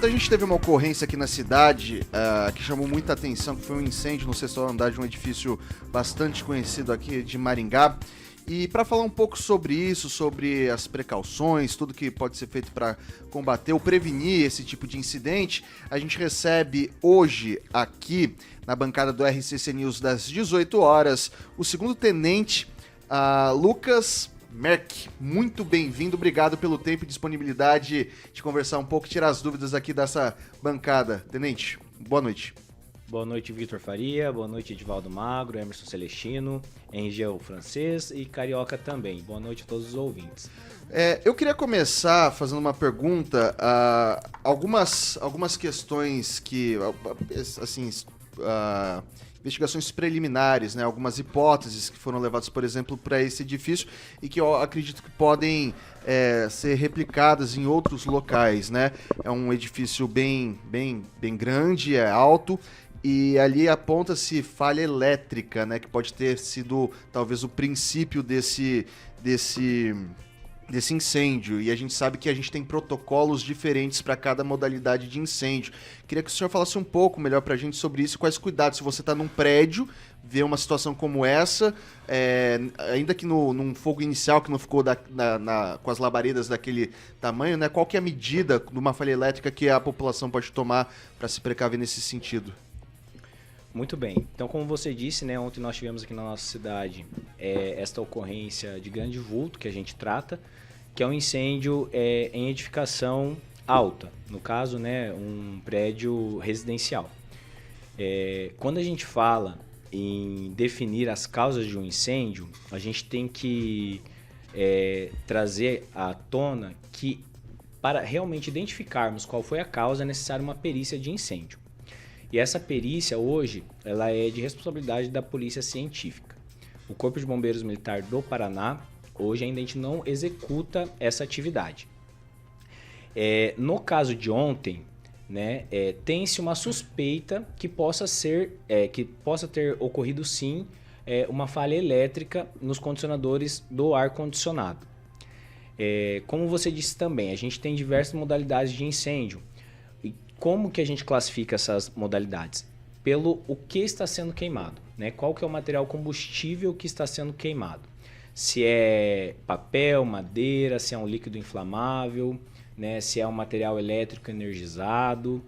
Ontem a gente teve uma ocorrência aqui na cidade que chamou muita atenção, que foi um incêndio no sexto andar de um edifício bastante conhecido aqui de Maringá. E para falar um pouco sobre isso, sobre as precauções, tudo que pode ser feito para combater ou prevenir esse tipo de incidente, a gente recebe hoje aqui na bancada do RCC News das 18 horas o segundo tenente Lucas Merck. Muito bem-vindo, obrigado pelo tempo e disponibilidade de conversar um pouco e tirar as dúvidas aqui dessa bancada. Tenente, boa noite. Boa noite, Vitor Faria. Boa noite, Edivaldo Magro, Emerson Celestino, Engel Francês e Carioca também. Boa noite a todos os ouvintes. Eu queria começar fazendo uma pergunta. Algumas questões que, assim, investigações preliminares, né? Algumas hipóteses que foram levadas, por exemplo, para esse edifício e que eu acredito que podem ser replicadas em outros locais, né? É um edifício bem grande, é alto. E ali aponta-se falha elétrica, né, que pode ter sido talvez o princípio desse incêndio. E a gente sabe que a gente tem protocolos diferentes para cada modalidade de incêndio. Queria que o senhor falasse um pouco melhor para a gente sobre isso, quais cuidados, se você está num prédio, vê uma situação como essa, ainda que num fogo inicial que não ficou com as labaredas daquele tamanho, né, qual que é a medida de uma falha elétrica que a população pode tomar para se precaver nesse sentido? Muito bem. Então, como você disse, né, ontem nós tivemos aqui na nossa cidade esta ocorrência de grande vulto que a gente trata, que é um incêndio em edificação alta, no caso, né, um prédio residencial. Quando a gente fala em definir as causas de um incêndio, a gente tem que trazer à tona que, para realmente identificarmos qual foi a causa, é necessário uma perícia de incêndio. E essa perícia hoje, ela é de responsabilidade da Polícia Científica. O Corpo de Bombeiros Militar do Paraná, hoje ainda a gente não executa essa atividade. No caso de ontem, né, tem-se uma suspeita que possa ter ocorrido sim uma falha elétrica nos condicionadores do ar-condicionado. Como você disse também, a gente tem diversas modalidades de incêndio. Como que a gente classifica essas modalidades? Pelo o que está sendo queimado, né? Qual que é o material combustível que está sendo queimado? Se é papel, madeira, se é um líquido inflamável, né? Se é um material elétrico energizado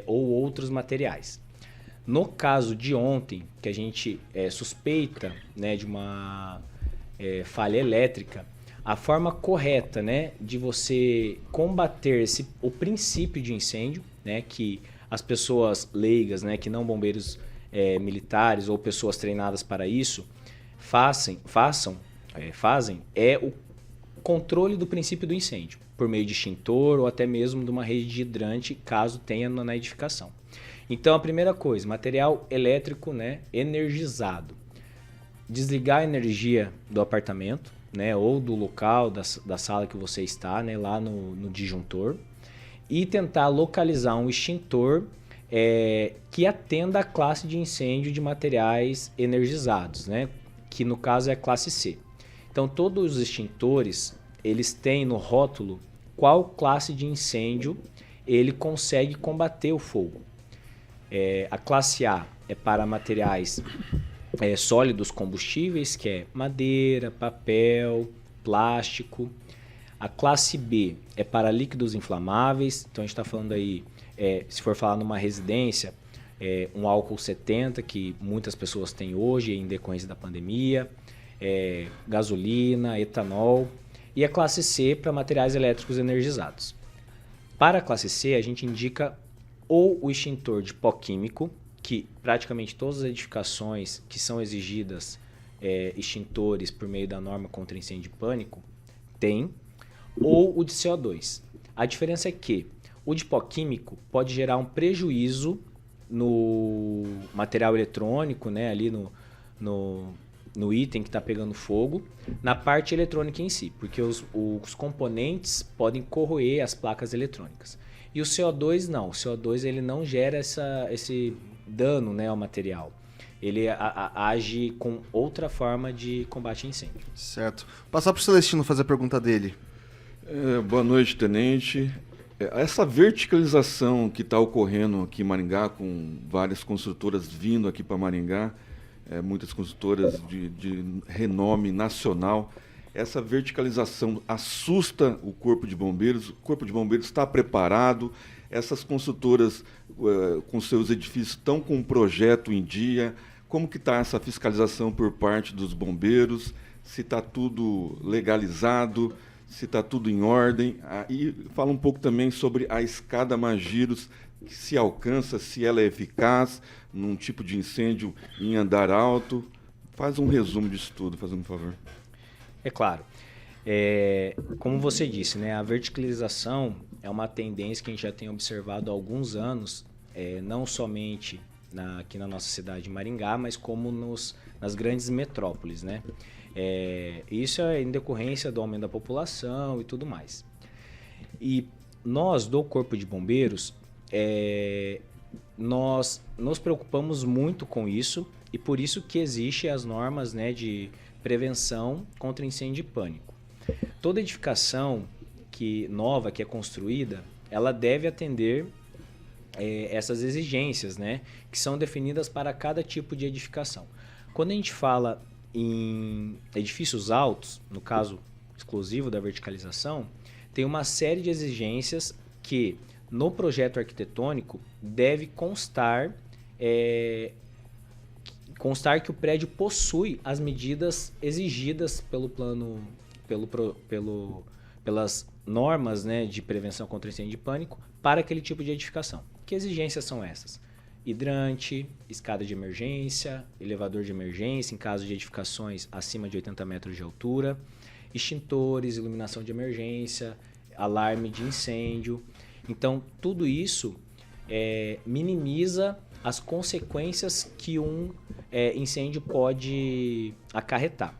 ou outros materiais. No caso de ontem, que a gente suspeita, né, de uma falha elétrica, a forma correta, né, de você combater o princípio de incêndio, né, que as pessoas leigas, né, que não bombeiros militares ou pessoas treinadas para isso fazem o controle do princípio do incêndio, por meio de extintor ou até mesmo de uma rede de hidrante, caso tenha na edificação. Então, a primeira coisa, material elétrico, né, energizado. Desligar a energia do apartamento, né, ou do local da sala que você está, né, lá no disjuntor, e tentar localizar um extintor que atenda à classe de incêndio de materiais energizados, né, que no caso é a classe C. Então, todos os extintores, eles têm no rótulo qual classe de incêndio ele consegue combater o fogo. A classe A é para materiais sólidos combustíveis, que é madeira, papel, plástico. A classe B é para líquidos inflamáveis, então a gente está falando aí, se for falar numa residência, um álcool 70, que muitas pessoas têm hoje em decorrência da pandemia, gasolina, etanol. E a classe C para materiais elétricos energizados. Para a classe C, a gente indica ou o extintor de pó químico, que praticamente todas as edificações que são exigidas extintores por meio da norma contra incêndio e pânico tem, ou o de CO2. A diferença é que o de pó químico pode gerar um prejuízo no material eletrônico, né, ali no item que está pegando fogo, na parte eletrônica em si, porque os componentes podem corroer as placas eletrônicas. E o CO2 não, o CO2 ele não gera esse dano, né, ao material. Ele age com outra forma de combate a incêndio. Certo. Passar para o Celestino fazer a pergunta dele. Boa noite, tenente. Essa verticalização que está ocorrendo aqui em Maringá, com várias construtoras vindo aqui para Maringá, muitas construtoras de renome nacional, essa verticalização assusta o Corpo de Bombeiros. O Corpo de Bombeiros está preparado, essas construtoras com seus edifícios estão com um projeto em dia. Como que está essa fiscalização por parte dos bombeiros? Se está tudo legalizado, se está tudo em ordem. E fala um pouco também sobre a escada Magiros, que se alcança, se ela é eficaz num tipo de incêndio em andar alto. Faz um resumo disso tudo, fazendo um favor. É claro. Como você disse, né, a verticalização é uma tendência que a gente já tem observado há alguns anos, não somente aqui na nossa cidade de Maringá, mas como nas grandes metrópoles, né? Isso é em decorrência do aumento da população e tudo mais. E nós, do Corpo de Bombeiros, nós nos preocupamos muito com isso, e por isso que existem as normas, né, de prevenção contra incêndio e pânico. Toda edificação nova que é construída, ela deve atender essas exigências, né, que são definidas para cada tipo de edificação. Quando a gente fala em edifícios altos, no caso exclusivo da verticalização, tem uma série de exigências que no projeto arquitetônico deve constar que o prédio possui as medidas exigidas pelo plano, pelas normas, né, de prevenção contra incêndio e pânico para aquele tipo de edificação. Que exigências são essas? Hidrante, escada de emergência, elevador de emergência em caso de edificações acima de 80 metros de altura, extintores, iluminação de emergência, alarme de incêndio. Então, tudo isso minimiza as consequências que um incêndio pode acarretar.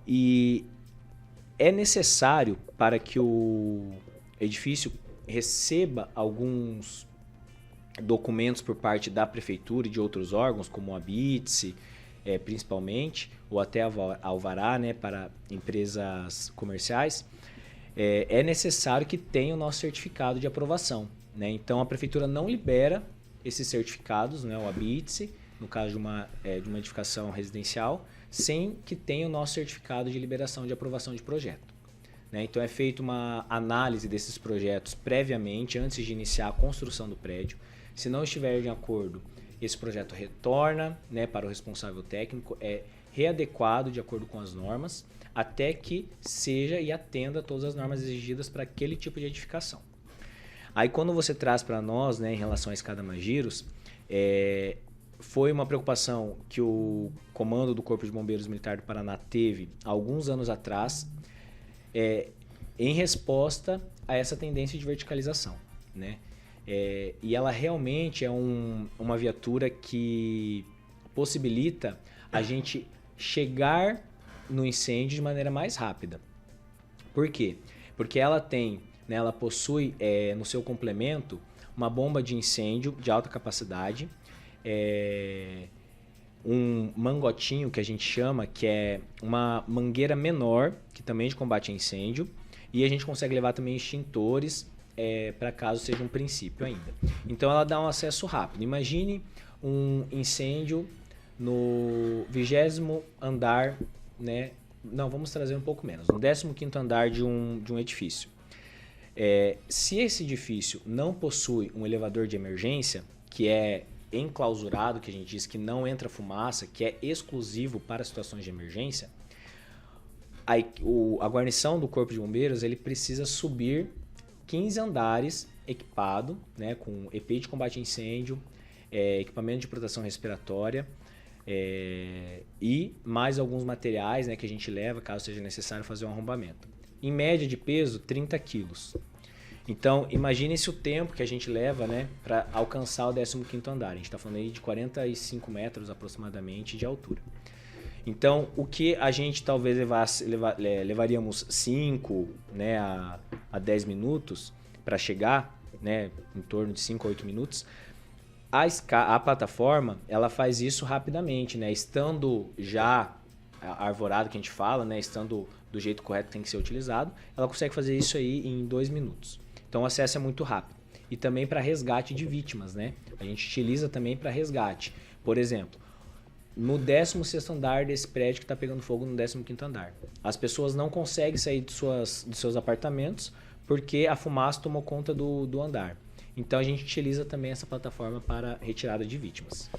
E é necessário, para que o edifício receba alguns documentos por parte da prefeitura e de outros órgãos, como a BITSE, principalmente, ou até a Alvará, né, para empresas comerciais, é necessário que tenha o nosso certificado de aprovação, né? Então, a prefeitura não libera esses certificados, né, o ABITSE, no caso de uma edificação residencial, sem que tenha o nosso certificado de liberação de aprovação de projeto, né? Então, é feita uma análise desses projetos previamente, antes de iniciar a construção do prédio. Se não estiver de acordo, esse projeto retorna, né, para o responsável técnico, é readequado de acordo com as normas, até que seja e atenda todas as normas exigidas para aquele tipo de edificação. Aí, quando você traz para nós, né, em relação à escada Magiros, foi uma preocupação que o comando do Corpo de Bombeiros Militar do Paraná teve há alguns anos atrás, em resposta a essa tendência de verticalização, né? E ela realmente é uma viatura que possibilita a gente chegar no incêndio de maneira mais rápida. Por quê? Porque ela tem, né, ela possui no seu complemento uma bomba de incêndio de alta capacidade, um mangotinho que a gente chama, que é uma mangueira menor, que também é de combate a incêndio, e a gente consegue levar também extintores para caso seja um princípio ainda. Então ela dá um acesso rápido. Imagine um incêndio no 20º andar, né? Não, vamos trazer um pouco menos. No 15º andar de um edifício. Se esse edifício não possui um elevador de emergência, que é enclausurado, que a gente diz que não entra fumaça, que é exclusivo para situações de emergência, a guarnição do Corpo de Bombeiros ele precisa subir 15 andares equipado, né, com EPI de combate a incêndio, equipamento de proteção respiratória e mais alguns materiais, né, que a gente leva caso seja necessário fazer um arrombamento. Em média de peso, 30 quilos. Então, imagine-se o tempo que a gente leva, né, para alcançar o 15º andar. A gente está falando aí de 45 metros aproximadamente de altura. Então, o que a gente talvez levaríamos 5, né, a 10 minutos para chegar, né, em torno de 5 a 8 minutos, a plataforma ela faz isso rapidamente, né, estando já arvorado, que a gente fala, né, estando do jeito correto que tem que ser utilizado, ela consegue fazer isso aí em 2 minutos. Então o acesso é muito rápido. E também para resgate de vítimas, né? A gente utiliza também para resgate. Por exemplo, no 16º andar desse prédio que está pegando fogo no 15º andar. As pessoas não conseguem sair de seus apartamentos porque a fumaça tomou conta do andar. Então a gente utiliza também essa plataforma para retirada de vítimas.